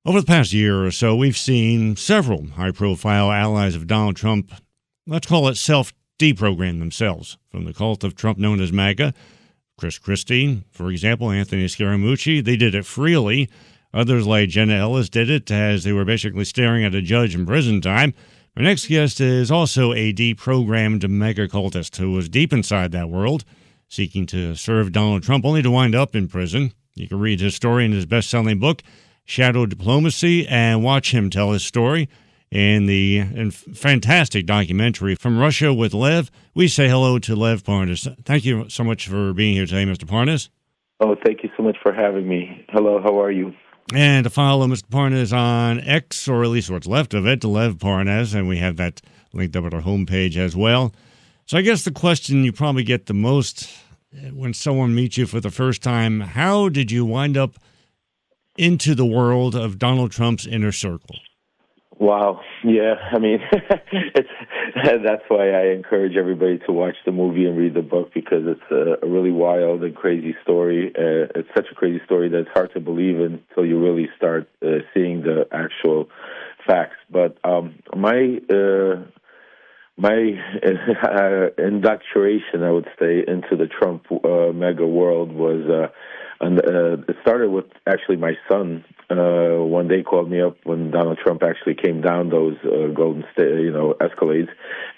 Over the past year or so, we've seen several high-profile allies of Donald Trump, let's call it self-deprogram themselves from the cult of Trump known as MAGA. Chris Christie, for example, Anthony Scaramucci, they did it freely. Others like Jenna Ellis did it as they were basically staring at a judge in prison time. Our next guest is also a deprogrammed MAGA cultist who was deep inside that world, seeking to serve Donald Trump only to wind up in prison. You can read his story in his best-selling book, Shadow Diplomacy, and watch him tell his story in the fantastic documentary From Russia with Lev. We say hello to Lev Parnas. Thank you so much for being here today, Mr. Parnas. Oh, thank you so much for having me. Hello, how are you? And to follow Mr. Parnas on X, or at least what's left of it, Lev Parnas, and we have that linked up at our homepage as well. So I guess the question you probably get the most when someone meets you for the first time, how did you wind up into the world of Donald Trump's inner circle? Wow. Yeah, I mean, that's why I encourage everybody to watch the movie and read the book, because it's a really wild and crazy story. It's such a crazy story that it's hard to believe until you really start seeing the actual facts. But my indoctrination, I would say, into the Trump mega world was, it started with actually my son. One day called me up when Donald Trump actually came down those Golden State, Escalades,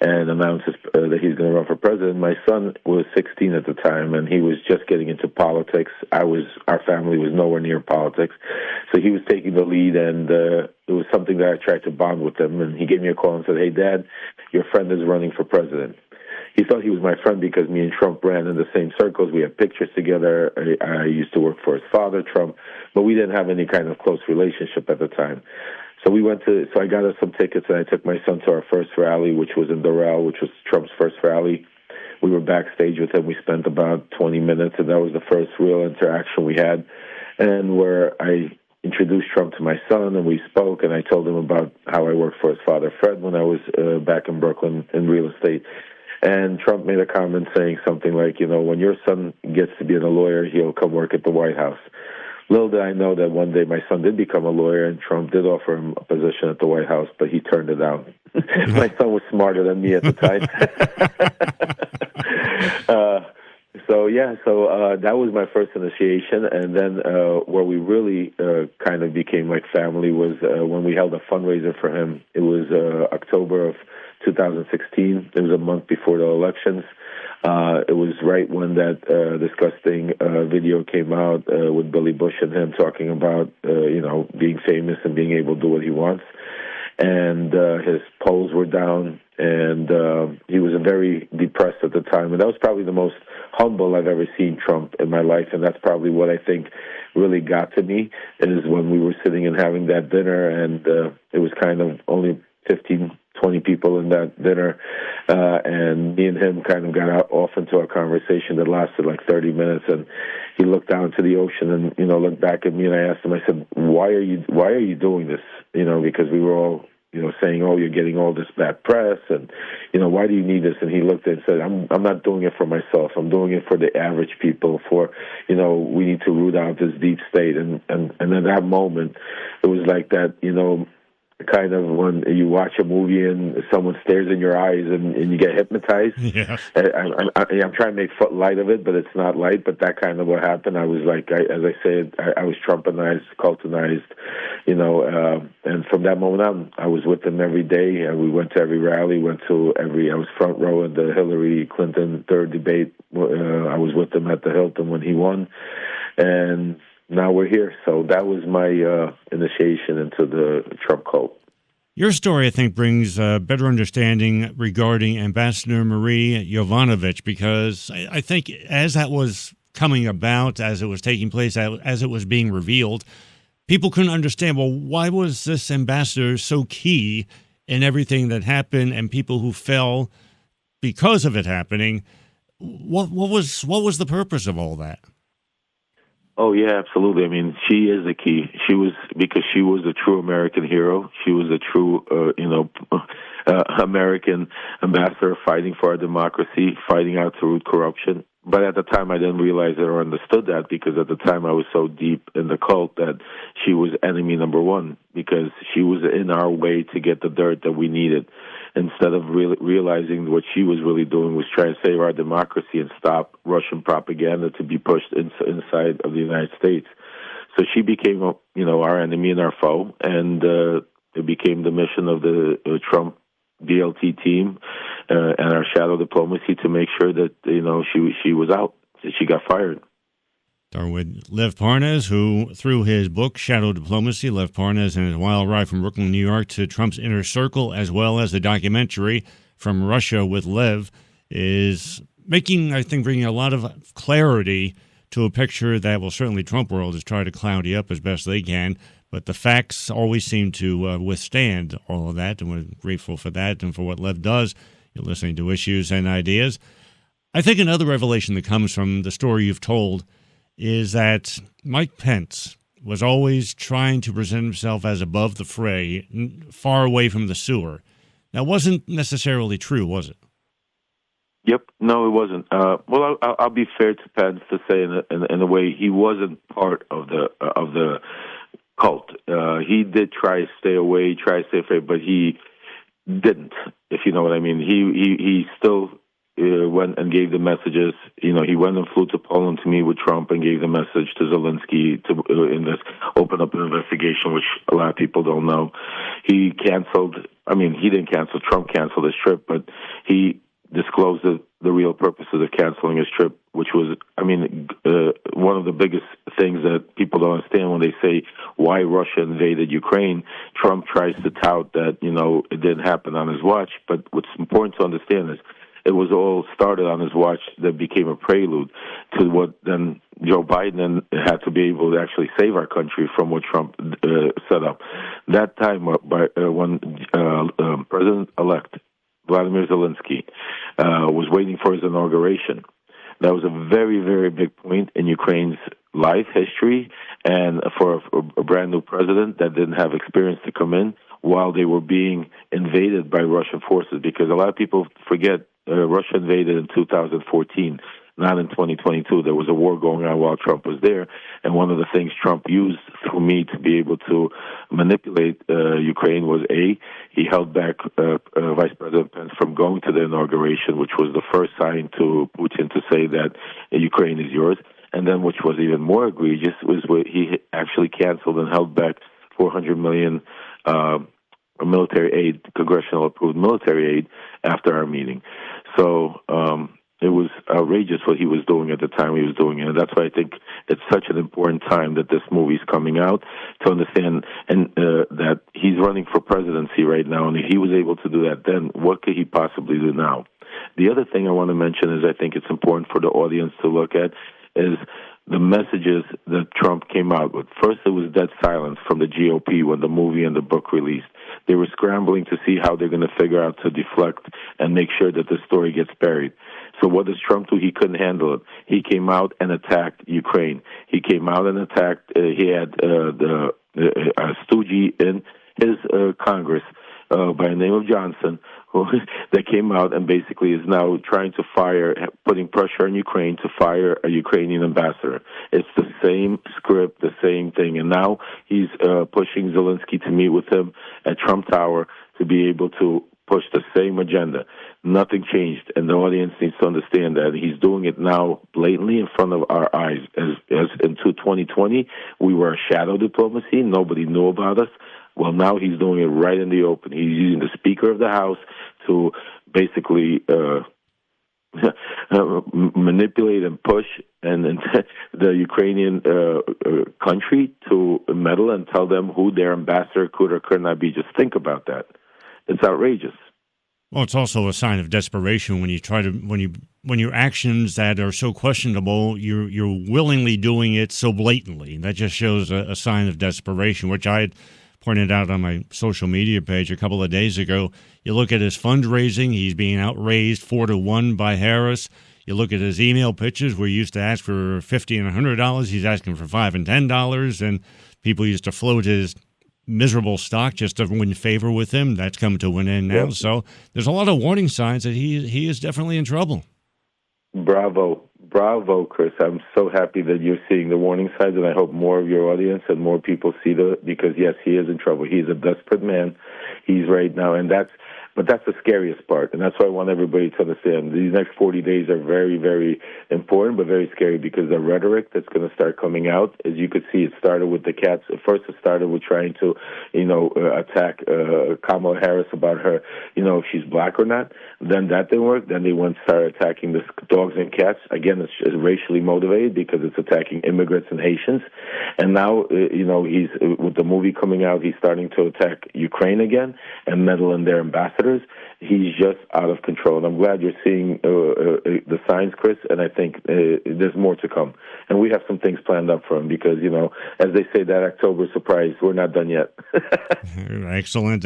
and announced that he's going to run for president. My son was 16 at the time, and he was just getting into politics. Our family was nowhere near politics, so he was taking the lead, and it was something that I tried to bond with him. And he gave me a call and said, "Hey, Dad, your friend is running for president." He thought he was my friend because me and Trump ran in the same circles. We had pictures together. I used to work for his father, Trump, but we didn't have any kind of close relationship at the time. So I got us some tickets, and I took my son to our first rally, which was in Doral, which was Trump's first rally. We were backstage with him. We spent about 20 minutes, and that was the first real interaction we had, and where I introduced Trump to my son, and we spoke, and I told him about how I worked for his father, Fred, when I was back in Brooklyn in real estate. And Trump made a comment saying something like, when your son gets to be a lawyer, he'll come work at the White House. Little did I know that one day my son did become a lawyer, and Trump did offer him a position at the White House, but he turned it down. My son was smarter than me at the time. So that was my first initiation. And then where we really kind of became like family was when we held a fundraiser for him. It was October of 2016. It was a month before the elections. It was right when that disgusting video came out with Billy Bush and him talking about, being famous and being able to do what he wants. And his polls were down, and he was very depressed at the time. And that was probably the most humble I've ever seen Trump in my life, and that's probably what I think really got to me, is when we were sitting and having that dinner, and it was kind of only 15, 20 people in that dinner, and me and him kind of got off into a conversation that lasted like 30 minutes, and he looked down to the ocean and, looked back at me, and I asked him, I said, why are you doing this? Because we were all, saying, oh, you're getting all this bad press, and, why do you need this? And he looked and said, I'm not doing it for myself. I'm doing it for the average people, for, we need to root out this deep state. And at that moment, it was like that, kind of when you watch a movie and someone stares in your eyes and you get hypnotized. Yes. I'm trying to make light of it, but it's not light. But that kind of what happened. I was like, as I said, I was Trumpanized, cultinized, and from that moment on, I was with him every day. And we went to every rally, I was front row at the Hillary Clinton third debate. I was with him at the Hilton when he won. And now we're here. So that was my initiation into the Trump cult. Your story, I think, brings a better understanding regarding Ambassador Marie Yovanovitch, because I think as that was coming about, as it was taking place, as it was being revealed, people couldn't understand, well, why was this ambassador so key in everything that happened, and people who fell because of it happening? What was the purpose of all that? Oh, yeah, absolutely. I mean, she is the key. Because she was a true American hero. She was a true, American ambassador fighting for our democracy, fighting out to root corruption. But at the time, I didn't realize it or understood that, because at the time I was so deep in the cult that she was enemy number one, because she was in our way to get the dirt that we needed. Instead of realizing what she was really doing was trying to save our democracy and stop Russian propaganda to be pushed inside of the United States. So she became, our enemy and our foe, and it became the mission of the Trump DLT team and our shadow diplomacy to make sure that she was out, that she got fired. Start with Lev Parnas, who, through his book, Shadow Diplomacy, Lev Parnas and his wild ride from Brooklyn, New York to Trump's inner circle, as well as the documentary From Russia with Lev, is bringing a lot of clarity to a picture that, well, certainly Trump world has tried to cloudy up as best they can, but the facts always seem to withstand all of that, and we're grateful for that and for what Lev does. You're listening to Issues and Ideas. I think another revelation that comes from the story you've told is that Mike Pence was always trying to present himself as above the fray, far away from the sewer. That wasn't necessarily true, was it? Yep, no, it wasn't. Well, I'll be fair to Pence to say, in a way, he wasn't part of the cult. He did try to stay away, try to stay away, but he didn't. If you know what I mean, he still went and gave the messages. He went and flew to Poland to meet with Trump and gave the message to Zelensky to open up an investigation, which a lot of people don't know. He canceled. I mean, he didn't cancel. Trump canceled his trip, but he disclosed the real purpose of the canceling his trip, which was, one of the biggest things that people don't understand when they say why Russia invaded Ukraine. Trump tries to tout that, it didn't happen on his watch, but what's important to understand is it was all started on his watch that became a prelude to what then Joe Biden had to be able to actually save our country from what Trump set up. That time, when President-elect Vladimir Zelensky was waiting for his inauguration, that was a very, very big point in Ukraine's life history, and for a brand new president that didn't have experience to come in while they were being invaded by Russian forces, because a lot of people forget Russia invaded in 2014, not in 2022. There was a war going on while Trump was there, and one of the things Trump used through me to be able to manipulate Ukraine was, he held back Vice President Pence from going to the inauguration, which was the first sign to Putin to say that Ukraine is yours. And then, which was even more egregious, was where he actually canceled and held back $400 million military aid, congressional approved military aid, after our meeting. So it was outrageous what he was doing at the time he was doing it. And that's why I think it's such an important time that this movie's coming out, to understand and that he's running for presidency right now. And if he was able to do that then, what could he possibly do now? The other thing I want to mention is I think it's important for the audience to look at is the messages that Trump came out with. First, it was dead silence from the GOP when the movie and the book released. They were scrambling to see how they're going to figure out to deflect and make sure that the story gets buried. So what does Trump do? He couldn't handle it. He came out and attacked Ukraine. He came out and attacked, he had the stooge in his Congress by the name of Johnson, that came out and basically is now trying to putting pressure on Ukraine to fire a Ukrainian ambassador. It's the same script, the same thing. And now he's pushing Zelensky to meet with him at Trump Tower to be able to push the same agenda. Nothing changed, and the audience needs to understand that he's doing it now blatantly in front of our eyes. As into 2020, we were a shadow diplomacy. Nobody knew about us. Well, now he's doing it right in the open. He's using the Speaker of the House to basically manipulate and push and the Ukrainian country to meddle and tell them who their ambassador could or could not be. Just think about that. It's outrageous. Well, it's also a sign of desperation when you when your actions that are so questionable, you're willingly doing it so blatantly. That just shows a sign of desperation, which I had pointed out on my social media page a couple of days ago. You look at his fundraising; he's being outraised 4-1 by Harris. You look at his email pitches, where he used to ask for $50 and $100. He's asking for $5 and $10, and people used to float his miserable stock just to win favor with him. That's come to an end now. Yep. So there's a lot of warning signs that he is definitely in trouble. Bravo Bravo, Chris. I'm so happy that you're seeing the warning signs, and I hope more of your audience and more people see because, yes, he is in trouble. He's a desperate man. He's right now, but that's the scariest part, and that's why I want everybody to understand. These next 40 days are very, very important, but very scary because the rhetoric that's going to start coming out, as you could see, it started with the cats. First, it started with trying to, attack Kamala Harris about her, if she's black or not. Then that didn't work. Then they started attacking the dogs and cats. Again, it's racially motivated because it's attacking immigrants and Haitians. And now, he's with the movie coming out, he's starting to attack Ukraine again and meddle in their ambassadors. He's just out of control. And I'm glad you're seeing the signs, Chris, and I think there's more to come. And we have some things planned up for him because, as they say, that October surprise, we're not done yet. Excellent.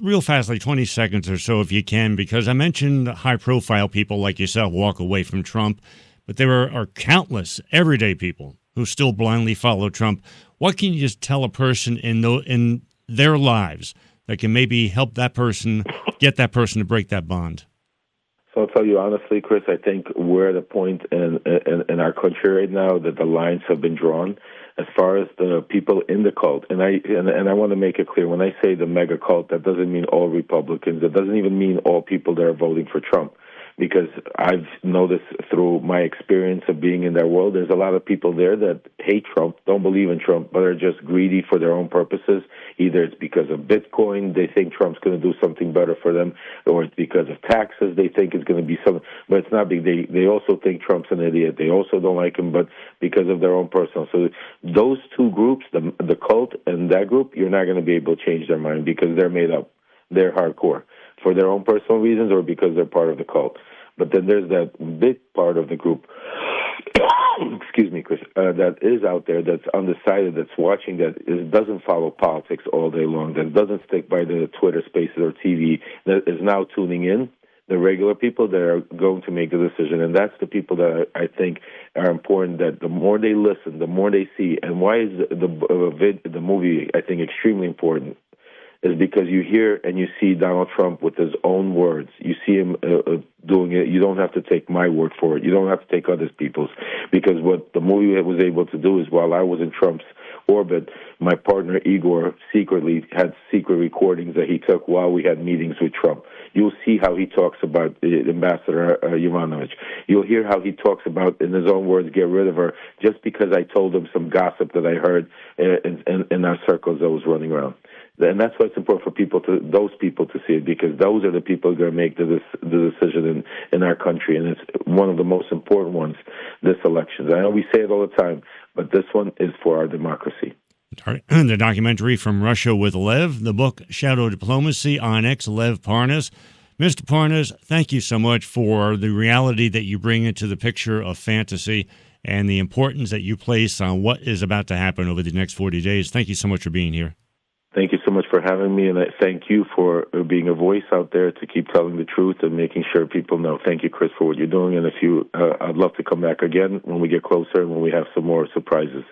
Real fast, like 20 seconds or so if you can, because I mentioned high-profile people like yourself walk away from Trump, but there are countless everyday people who still blindly follow Trump. What can you just tell a person in their lives that can maybe help that person, get that person to break that bond? So I'll tell you honestly, Chris, I think we're at a point in our country right now that the lines have been drawn as far as the people in the cult. And I want to make it clear, when I say the mega cult, that doesn't mean all Republicans. That doesn't even mean all people that are voting for Trump. Because I've noticed through my experience of being in that world, there's a lot of people there that hate Trump, don't believe in Trump, but are just greedy for their own purposes. Either it's because of Bitcoin, they think Trump's going to do something better for them, or it's because of taxes, they think it's going to be something, but it's not big. They also think Trump's an idiot. They also don't like him, but because of their own personal. So those two groups, the cult and that group, you're not going to be able to change their mind because they're made up. They're hardcore for their own personal reasons or because they're part of the cult. But then there's that big part of the group, excuse me, Chris, that is out there, that's undecided, that's watching, doesn't follow politics all day long, that doesn't stick by the Twitter spaces or TV, that is now tuning in, the regular people that are going to make the decision. And that's the people that I think are important, that the more they listen, the more they see. And why is the movie, I think, extremely important? Is because you hear and you see Donald Trump with his own words. You see him doing it. You don't have to take my word for it. You don't have to take other people's. Because what the movie was able to do is, while I was in Trump's orbit, my partner Igor secretly had secret recordings that he took while we had meetings with Trump. You'll see how he talks about Ambassador Yovanovitch. You'll hear how he talks about, in his own words, get rid of her, just because I told him some gossip that I heard in our circles that was running around. And that's why it's important for those people to see it, because those are the people who are going to make the decision in our country, and it's one of the most important ones, this election. I know we say it all the time, but this one is for our democracy. The documentary From Russia with Lev, the book Shadow Diplomacy on X, Lev Parnas. Mr. Parnas, thank you so much for the reality that you bring into the picture of fantasy and the importance that you place on what is about to happen over the next 40 days. Thank you so much for being here. Thank you so much for having me, and I thank you for being a voice out there to keep telling the truth and making sure people know. Thank you, Chris, for what you're doing, and I'd love to come back again when we get closer and when we have some more surprises.